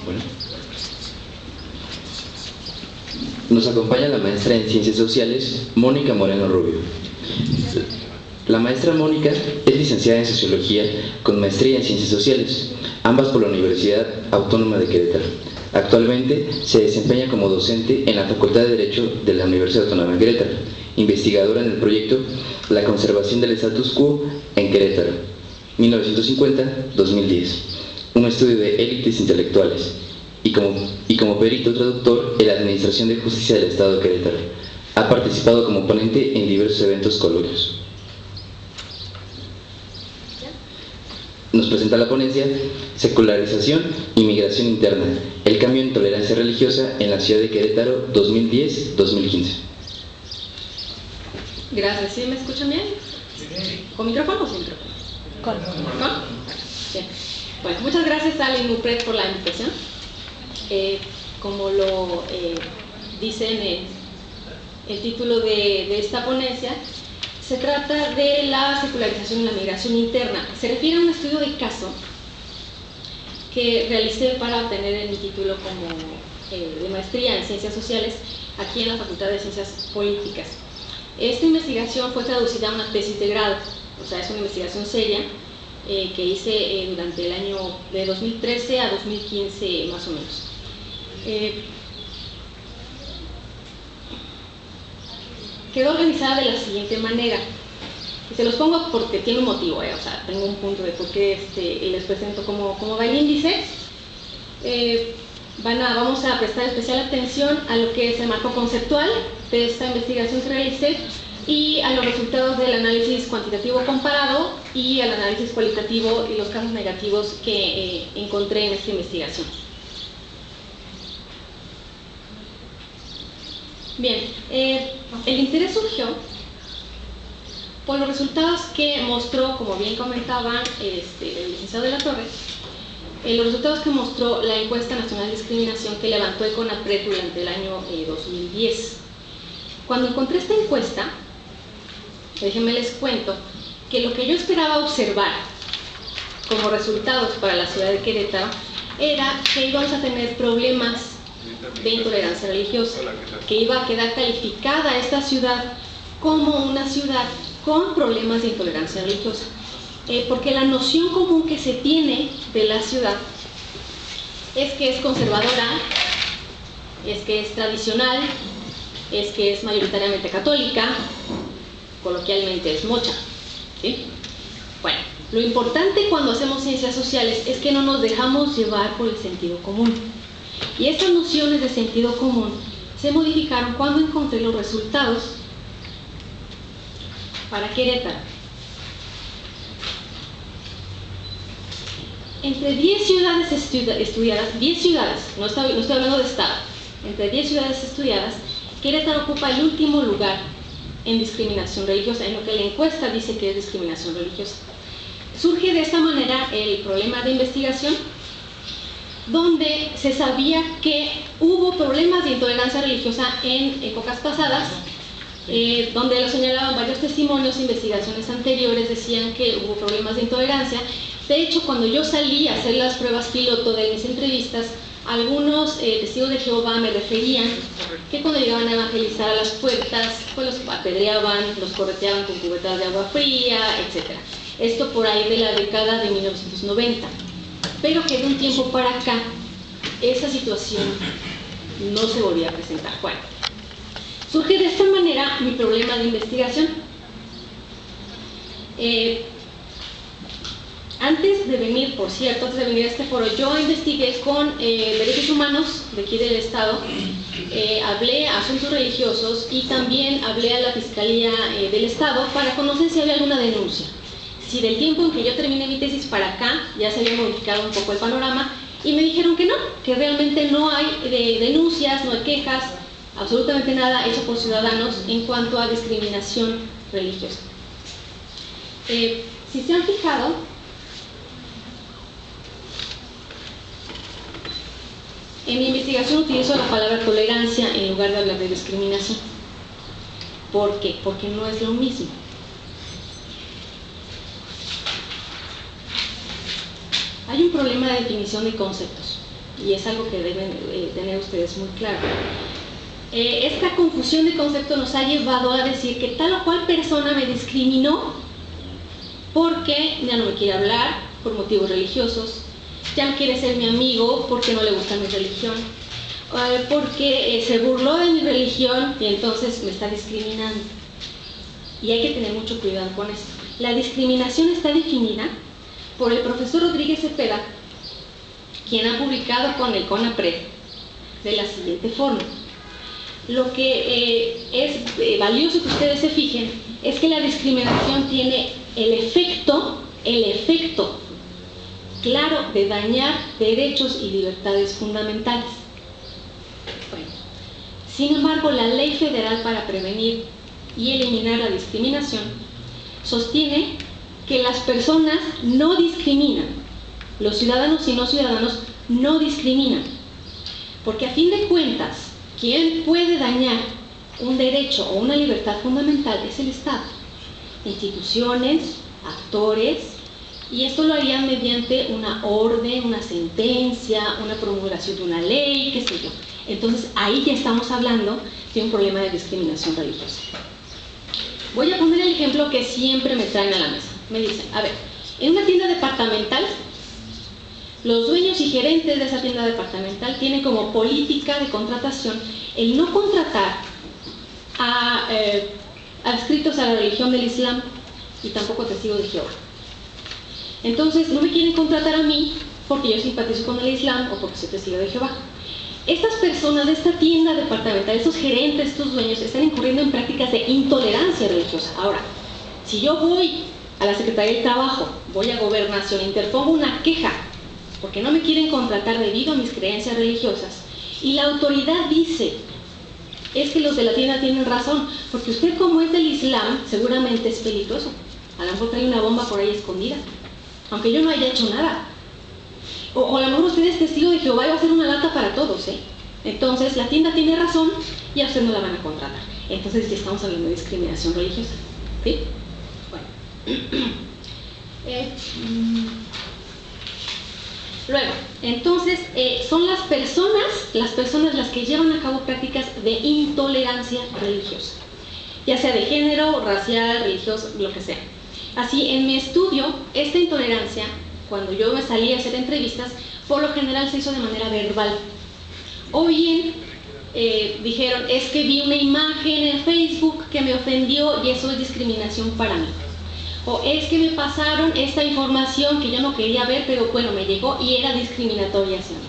Bueno. Nos acompaña la maestra en Ciencias Sociales, Mónica Moreno Rubio. La maestra Mónica es licenciada en Sociología con maestría en Ciencias Sociales, ambas por la Universidad Autónoma de Querétaro. Actualmente se desempeña como docente en la Facultad de Derecho de la Universidad Autónoma de Querétaro, investigadora en el proyecto La conservación del status quo en Querétaro, 1950-2010, un estudio de élites intelectuales, y como perito traductor en la Administración de Justicia del Estado de Querétaro. Ha participado como ponente en diversos eventos colorios. Nos presenta la ponencia Secularización y Migración Interna, el cambio en tolerancia religiosa en la ciudad de Querétaro 2010-2015. Gracias. ¿Sí me escuchan bien? ¿Con micrófono o sin micrófono? Con. Bien. Bueno, muchas gracias a la INUPRED por la invitación. Como lo dice en el título de esta ponencia, se trata de la secularización y la migración interna. Se refiere a un estudio de caso que realicé para obtener mi título como de maestría en Ciencias Sociales aquí en la Facultad de Ciencias Políticas. Esta investigación fue traducida a una tesis de grado, o sea, es una investigación seria que hice durante el año de 2013 a 2015 más o menos. Quedó organizada de la siguiente manera, y se los pongo porque tiene un motivo, o sea, tengo un punto de por qué les presento cómo va el índice. Vamos a prestar especial atención a lo que es el marco conceptual de esta investigación que realicé y a los resultados del análisis cuantitativo comparado y al análisis cualitativo y los casos negativos que encontré en esta investigación. Bien, el interés surgió por los resultados que mostró, como bien comentaban el licenciado de la Torre, los resultados que mostró la encuesta nacional de discriminación que levantó ECONAPRED durante el año 2010. Cuando encontré esta encuesta, déjenme les cuento que lo que yo esperaba observar como resultados para la ciudad de Querétaro era que íbamos a tener problemas de intolerancia religiosa, que iba a quedar calificada esta ciudad como una ciudad con problemas de intolerancia religiosa, porque la noción común que se tiene de la ciudad es que es conservadora, es que es tradicional, es que es mayoritariamente católica, coloquialmente es mocha, ¿sí? Bueno, lo importante cuando hacemos ciencias sociales es que no nos dejamos llevar por el sentido común. Y estas nociones de sentido común se modificaron cuando encontré los resultados para Querétaro. Entre 10 ciudades estudiadas, 10 ciudades, no estoy hablando de estado, entre 10 ciudades estudiadas, Querétaro ocupa el último lugar en discriminación religiosa, en lo que la encuesta dice que es discriminación religiosa. Surge de esta manera el problema de investigación, donde se sabía que hubo problemas de intolerancia religiosa en épocas pasadas, donde lo señalaban varios testimonios, investigaciones anteriores decían que hubo problemas de intolerancia. De hecho, cuando yo salí a hacer las pruebas piloto de mis entrevistas, algunos testigos de Jehová me referían que cuando llegaban a evangelizar a las puertas, pues los apedreaban, los correteaban con cubetas de agua fría, etc. Esto por ahí de la década de 1990. Pero que de un tiempo para acá, esa situación no se volvía a presentar. Bueno, surge de esta manera mi problema de investigación. Antes de venir a este foro, yo investigué con derechos humanos de aquí del Estado, hablé a asuntos religiosos y también hablé a la Fiscalía del Estado para conocer si había alguna denuncia. Si del tiempo en que yo terminé mi tesis para acá ya se había modificado un poco el panorama, y me dijeron que no, que realmente no hay denuncias, no hay quejas, absolutamente nada hecho por ciudadanos en cuanto a discriminación religiosa. Si se han fijado, en mi investigación utilizo la palabra tolerancia en lugar de hablar de discriminación. ¿Por qué? Porque no es lo mismo. Hay un problema de definición de conceptos. y es algo que deben tener ustedes muy claro. Esta confusión de conceptos nos ha llevado a decir que tal o cual persona me discriminó porque ya no me quiere hablar por motivos religiosos, ya no quiere ser mi amigo porque no le gusta mi religión, porque se burló de mi religión y entonces me está discriminando. Y hay que tener mucho cuidado con esto. La discriminación está definida por el profesor Rodríguez Cepeda, quien ha publicado con el CONAPRED de la siguiente forma. Lo que es valioso que ustedes se fijen es que la discriminación tiene el efecto claro de dañar derechos y libertades fundamentales. Bueno, sin embargo, la Ley Federal para Prevenir y Eliminar la Discriminación sostiene que las personas no discriminan, los ciudadanos y no ciudadanos no discriminan, porque a fin de cuentas, quien puede dañar un derecho o una libertad fundamental es el Estado, instituciones, actores, y esto lo harían mediante una orden, una sentencia, una promulgación de una ley, qué sé yo. Entonces ahí ya estamos hablando de un problema de discriminación religiosa. Voy a poner el ejemplo que siempre me traen a la mesa. Me dicen, a ver, en una tienda departamental, los dueños y gerentes de esa tienda departamental tienen como política de contratación el no contratar a adscritos a la religión del Islam y tampoco testigos de Jehová. Entonces no me quieren contratar a mí porque yo simpatizo con el Islam o porque soy testigo de Jehová. Estas personas de esta tienda departamental, estos gerentes, estos dueños, están incurriendo en prácticas de intolerancia religiosa. Ahora, si yo voy a la Secretaría del Trabajo, voy a Gobernación, interpongo una queja porque no me quieren contratar debido a mis creencias religiosas, y la autoridad dice, es que los de la tienda tienen razón, porque usted como es del Islam, seguramente es peligroso. A lo mejor trae una bomba por ahí escondida, aunque yo no haya hecho nada. O a lo mejor usted es testigo de Jehová y va a ser una lata para todos, ¿eh? Entonces la tienda tiene razón y a usted no la van a contratar. Entonces ya estamos hablando de discriminación religiosa, ¿sí? Bueno. Luego, entonces, son las personas las que llevan a cabo prácticas de intolerancia religiosa, ya sea de género, racial, religioso, lo que sea. Así, en mi estudio, esta intolerancia, cuando yo me salí a hacer entrevistas, por lo general se hizo de manera verbal. O bien, dijeron, es que vi una imagen en Facebook que me ofendió y eso es discriminación para mí. O es que me pasaron esta información que yo no quería ver, pero bueno, me llegó y era discriminatoria hacia mí,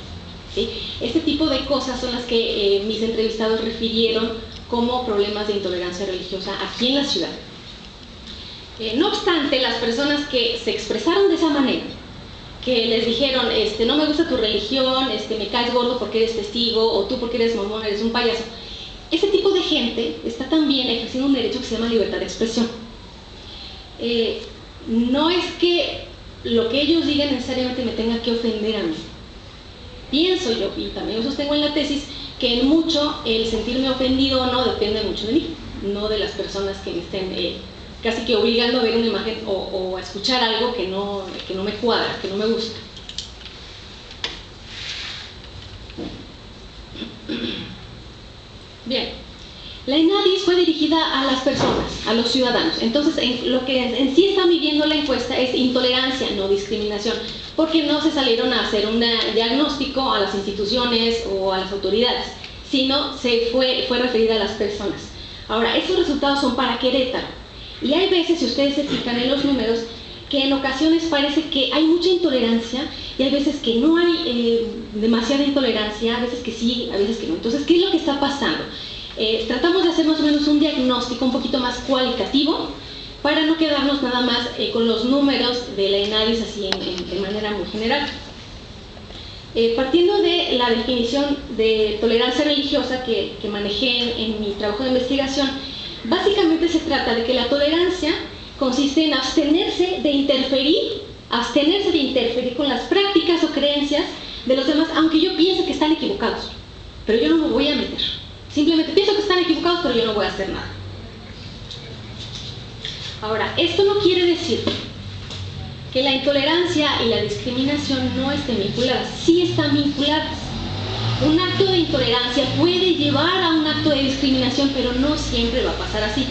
¿sí? Este tipo de cosas son las que mis entrevistados refirieron como problemas de intolerancia religiosa aquí en la ciudad. No obstante, las personas que se expresaron de esa manera, que les dijeron, no me gusta tu religión, me caes gordo porque eres testigo, o tú porque eres mormón, eres un payaso, ese tipo de gente está también ejerciendo un derecho que se llama libertad de expresión. No es que lo que ellos digan necesariamente me tenga que ofender a mí. Pienso yo, y también lo sostengo en la tesis, que en mucho el sentirme ofendido o no depende mucho de mí, no de las personas que me estén casi que obligando a ver una imagen o a escuchar algo que no me cuadra, que no me gusta. Bien. La ENADIS fue dirigida a las personas, a los ciudadanos. Entonces, lo que en sí está midiendo la encuesta es intolerancia, no discriminación, porque no se salieron a hacer un diagnóstico a las instituciones o a las autoridades, sino fue referida a las personas. Ahora, estos resultados son para Querétaro. Y hay veces, si ustedes se fijan en los números, que en ocasiones parece que hay mucha intolerancia y hay veces que no hay demasiada intolerancia, a veces que sí, a veces que no. Entonces, ¿qué es lo que está pasando? Tratamos de hacer más o menos un diagnóstico un poquito más cualitativo para no quedarnos nada más con los números de la ENADIS así de manera muy general. Partiendo de la definición de tolerancia religiosa que manejé en mi trabajo de investigación, básicamente se trata de que la tolerancia consiste en abstenerse de interferir con las prácticas o creencias de los demás, aunque yo piense que están equivocados, pero yo no me voy a meter. Simplemente pienso que están equivocados, pero yo no voy a hacer nada. Ahora, esto no quiere decir que la intolerancia y la discriminación no estén vinculadas. Sí están vinculadas. Un acto de intolerancia puede llevar a un acto de discriminación, pero no siempre va a pasar así.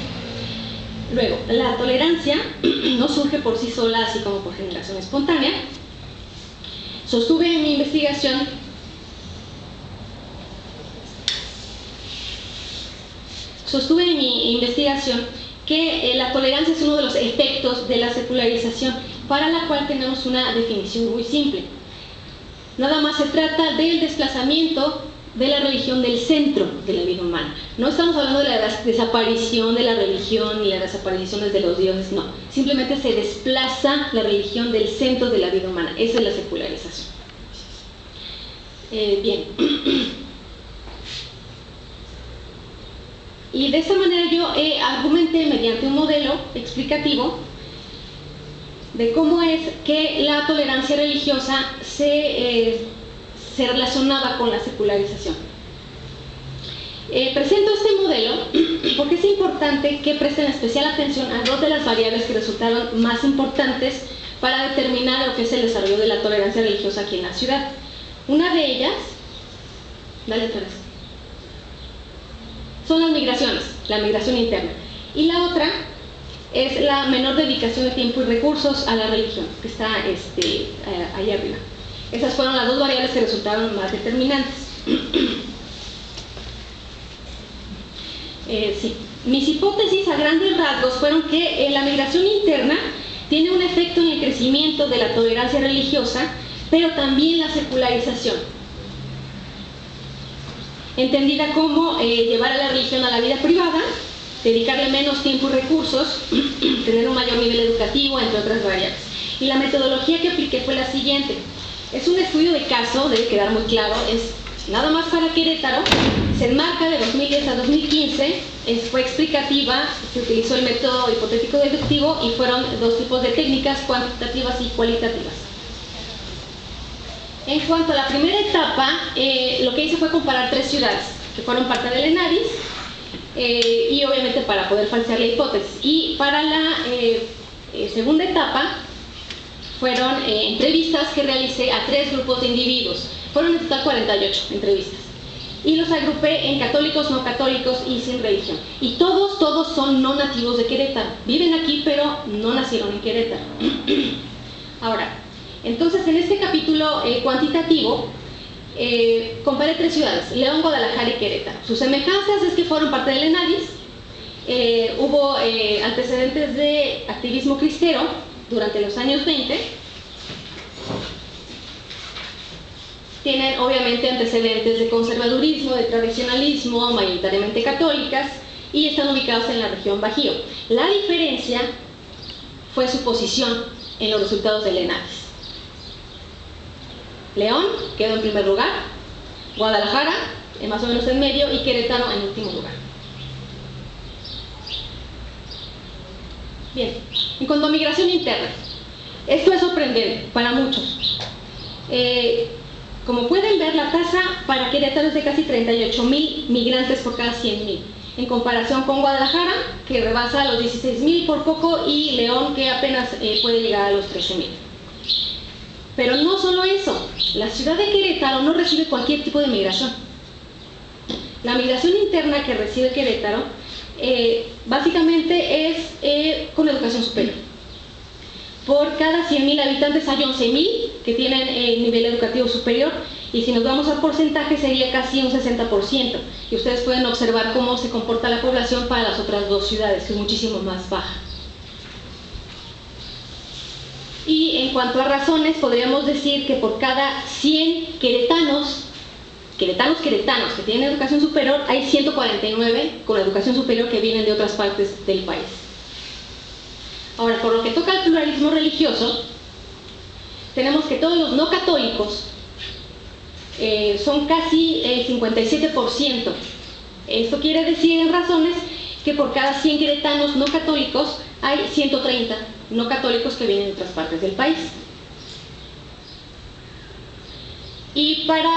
Luego, la tolerancia no surge por sí sola, así como por generación espontánea. Sostuve en mi investigación que la tolerancia es uno de los efectos de la secularización, para la cual tenemos una definición muy simple. Nada más se trata del desplazamiento de la religión del centro de la vida humana. No estamos hablando de la desaparición de la religión ni la desaparición de los dioses, no. Simplemente se desplaza la religión del centro de la vida humana. Esa es la secularización. Bien. Y de esta manera yo argumenté mediante un modelo explicativo de cómo es que la tolerancia religiosa se relacionaba con la secularización. Presento este modelo porque es importante que presten especial atención a dos de las variables que resultaron más importantes para determinar lo que es el desarrollo de la tolerancia religiosa aquí en la ciudad. Una de ellas, son las migraciones, la migración interna. Y la otra es la menor dedicación de tiempo y recursos a la religión, que está ahí arriba. Esas fueron las dos variables que resultaron más determinantes. Sí. Mis hipótesis a grandes rasgos fueron que la migración interna tiene un efecto en el crecimiento de la tolerancia religiosa, pero también la secularización, entendida como llevar a la religión a la vida privada, dedicarle menos tiempo y recursos, tener un mayor nivel educativo, entre otras variables. Y la metodología que apliqué fue la siguiente. Es un estudio de caso, debe quedar muy claro, es nada más para Querétaro, se enmarca de 2010 a 2015, fue explicativa, se utilizó el método hipotético deductivo y fueron dos tipos de técnicas, cuantitativas y cualitativas. En cuanto a la primera etapa, lo que hice fue comparar tres ciudades que fueron parte del ENADIS, y obviamente para poder falsear la hipótesis. Y para la segunda etapa fueron entrevistas que realicé a 3 grupos de individuos. Fueron en total 48 entrevistas. Y los agrupé en católicos, no católicos y sin religión. Y todos son no nativos de Querétaro. Viven aquí, pero no nacieron en Querétaro. Ahora, entonces en este capítulo cuantitativo, comparé 3 ciudades, León, Guadalajara y Querétaro. Sus semejanzas es que fueron parte del ENADIS, hubo antecedentes de activismo cristero durante los años 20, tienen obviamente antecedentes de conservadurismo, de tradicionalismo, mayoritariamente católicas, y están ubicados en la región Bajío. La diferencia fue su posición en los resultados del ENADIS. León quedó en primer lugar, Guadalajara más o menos en medio y Querétaro en último lugar. Bien, en cuanto a migración interna, esto es sorprendente para muchos. Como pueden ver, la tasa para Querétaro es de casi 38,000 migrantes por cada 100,000, en comparación con Guadalajara, que rebasa los 16,000 por poco, y León, que apenas puede llegar a los 13,000. Pero no solo eso, la ciudad de Querétaro no recibe cualquier tipo de migración. La migración interna que recibe Querétaro básicamente es con educación superior. Por cada 100,000 habitantes hay 11,000 que tienen nivel educativo superior, y si nos vamos al porcentaje sería casi un 60%. Y ustedes pueden observar cómo se comporta la población para las otras 2 ciudades, que es muchísimo más baja. Y en cuanto a razones, podríamos decir que por cada 100 queretanos que tienen educación superior, hay 149 con educación superior que vienen de otras partes del país. Ahora, por lo que toca al pluralismo religioso, tenemos que todos los no católicos son casi el 57%. Esto quiere decir en razones que por cada 100 queretanos no católicos hay 130 no católicos que vienen de otras partes del país. Y para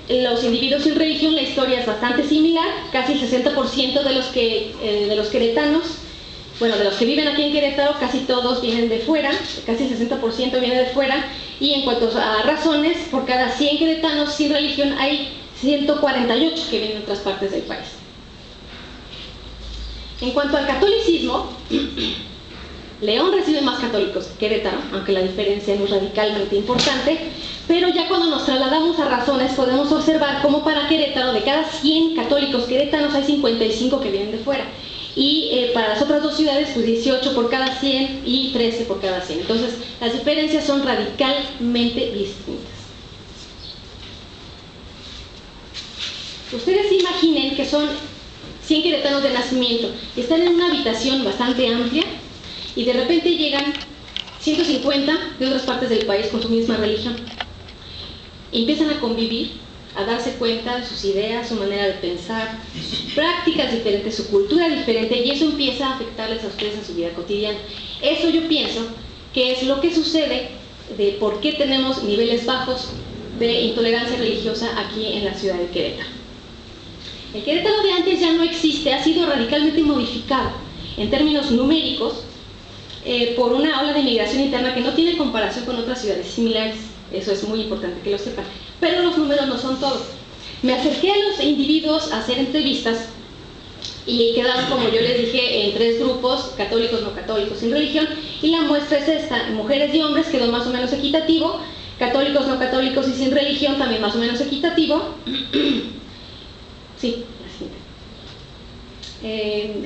los individuos sin religión la historia es bastante similar. Casi el 60% de los queretanos, bueno, de los que viven aquí en Querétaro, casi todos vienen de fuera, casi el 60% viene de fuera. Y en cuanto a razones, por cada 100 queretanos sin religión hay 148 que vienen de otras partes del país. En cuanto al catolicismo, León recibe más católicos que Querétaro, aunque la diferencia no es radicalmente importante, pero ya cuando nos trasladamos a razones podemos observar cómo para Querétaro, de cada 100 católicos queretanos hay 55 que vienen de fuera, y para las otras dos ciudades pues 18 por cada 100 y 13 por cada 100. Entonces las diferencias son radicalmente distintas. Ustedes imaginen que son 100 queretanos de nacimiento y están en una habitación bastante amplia y de repente llegan 150 de otras partes del país con su misma religión. Y empiezan a convivir, a darse cuenta de sus ideas, su manera de pensar, sus prácticas diferentes, su cultura diferente, y eso empieza a afectarles a ustedes en su vida cotidiana. Eso yo pienso que es lo que sucede de por qué tenemos niveles bajos de intolerancia religiosa aquí en la ciudad de Querétaro. El Querétaro de antes ya no existe, ha sido radicalmente modificado en términos numéricos por una ola de inmigración interna que no tiene comparación con otras ciudades similares. Eso es muy importante que lo sepan. Pero los números no son todo. Me acerqué a los individuos a hacer entrevistas y quedaron, como yo les dije, en 3 grupos: católicos, no católicos, sin religión, y la muestra es esta: mujeres y hombres quedó más o menos equitativo, católicos, no católicos y sin religión también más o menos equitativo. Sí, la siguiente.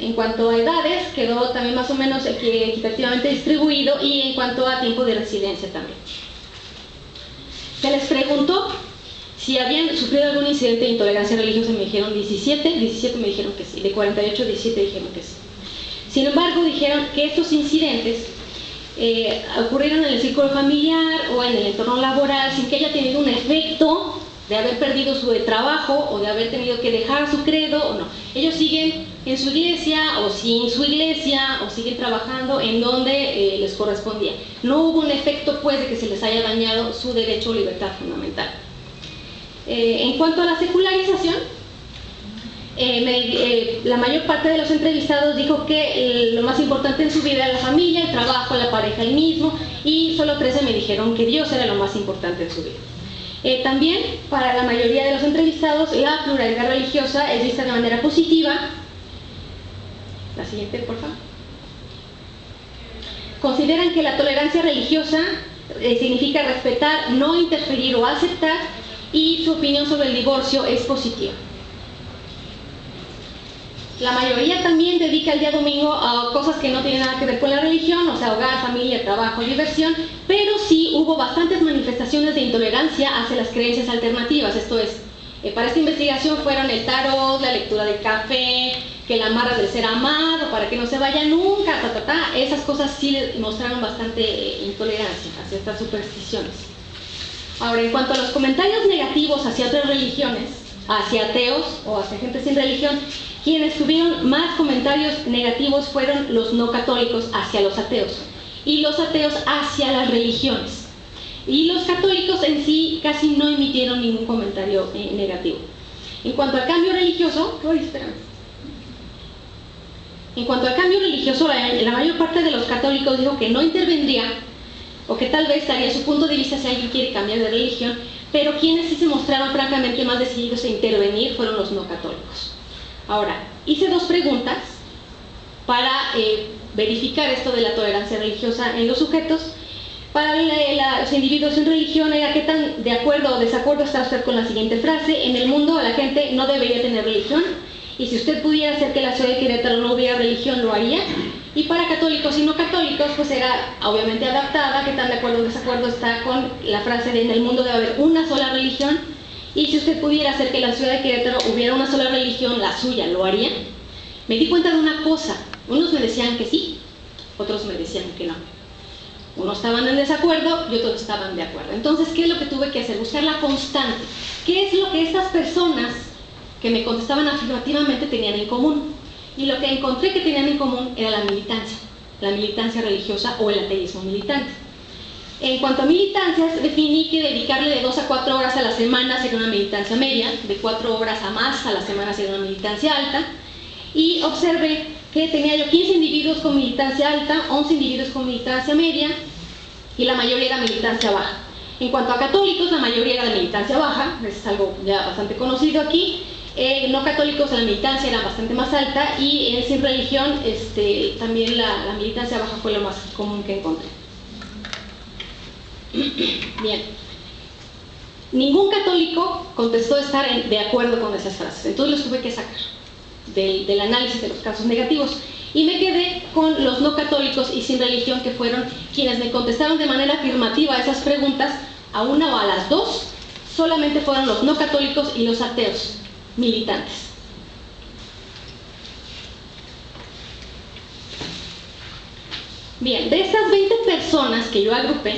En cuanto a edades, quedó también más o menos equitativamente distribuido, y en cuanto a tiempo de residencia también. Se les preguntó si habían sufrido algún incidente de intolerancia religiosa y me dijeron 17 me dijeron que sí, de 48, 17 dijeron que sí. Sin embargo, dijeron que estos incidentes ocurrieron en el círculo familiar o en el entorno laboral sin que haya tenido un efecto de haber perdido su trabajo o de haber tenido que dejar su credo o no. Ellos siguen en su iglesia o sin su iglesia o siguen trabajando en donde les correspondía. No hubo un efecto pues de que se les haya dañado su derecho o libertad fundamental. En cuanto a la secularización, la mayor parte de los entrevistados dijo que lo más importante en su vida era la familia, el trabajo, la pareja, el mismo, y solo 13 me dijeron que Dios era lo más importante en su vida. También, para la mayoría de los entrevistados, la pluralidad religiosa es vista de manera positiva. La siguiente, por favor. Consideran que la tolerancia religiosa significa respetar, no interferir o aceptar, y su opinión sobre el divorcio es positiva. La mayoría también dedica el día domingo a cosas que no tienen nada que ver con la religión, o sea, hogar, familia, trabajo, diversión, pero sí hubo bastantes manifestaciones de intolerancia hacia las creencias alternativas. Esto es, para esta investigación fueron el tarot, la lectura de café, que la amarra del ser amado, para que no se vaya nunca, esas cosas sí les mostraron bastante intolerancia hacia estas supersticiones. Ahora, en cuanto a los comentarios negativos hacia otras religiones, hacia ateos o hacia gente sin religión, quienes tuvieron más comentarios negativos fueron los no católicos hacia los ateos y los ateos hacia las religiones. Y los católicos en sí casi no emitieron ningún comentario negativo. En cuanto al cambio religioso, la mayor parte de los católicos dijo que no intervendría, o que tal vez daría su punto de vista si alguien quiere cambiar de religión, pero quienes sí se mostraron francamente más decididos a intervenir fueron los no católicos. Ahora, hice 2 preguntas para verificar esto de la tolerancia religiosa en los sujetos. Para los individuos sin religión era qué tan de acuerdo o desacuerdo está usted con la siguiente frase: en el mundo la gente no debería tener religión, y si usted pudiera hacer que la ciudad de Querétaro no hubiera religión, lo haría. Y para católicos y no católicos, pues era obviamente adaptada, qué tan de acuerdo o desacuerdo está con la frase de en el mundo debe haber una sola religión, y si usted pudiera hacer que la ciudad de Querétaro hubiera una sola religión, la suya, ¿lo haría? Me di cuenta de una cosa: unos me decían que sí, otros me decían que no. Unos estaban en desacuerdo y otros estaban de acuerdo. Entonces, ¿qué es lo que tuve que hacer? Buscar la constante. ¿Qué es lo que estas personas que me contestaban afirmativamente tenían en común? Y lo que encontré que tenían en común era la militancia religiosa o el ateísmo militante. En cuanto a militancias, definí que dedicarle de 2 a 4 horas a la semana sería una militancia media, de 4 horas a más a la semana sería una militancia alta, y observé que tenía yo 15 individuos con militancia alta, 11 individuos con militancia media, y la mayoría era militancia baja. En cuanto a católicos, la mayoría era de militancia baja, es algo ya bastante conocido aquí. No católicos, la militancia era bastante más alta, y en sin religión también la militancia baja fue lo más común que encontré. Bien. Ningún católico contestó estar de acuerdo con esas frases, entonces los tuve que sacar del análisis de los casos negativos, y me quedé con los no católicos y sin religión, que fueron quienes me contestaron de manera afirmativa a esas preguntas, a una o a las dos. Solamente fueron los no católicos y los ateos militantes. Bien, de estas 20 personas que yo agrupé,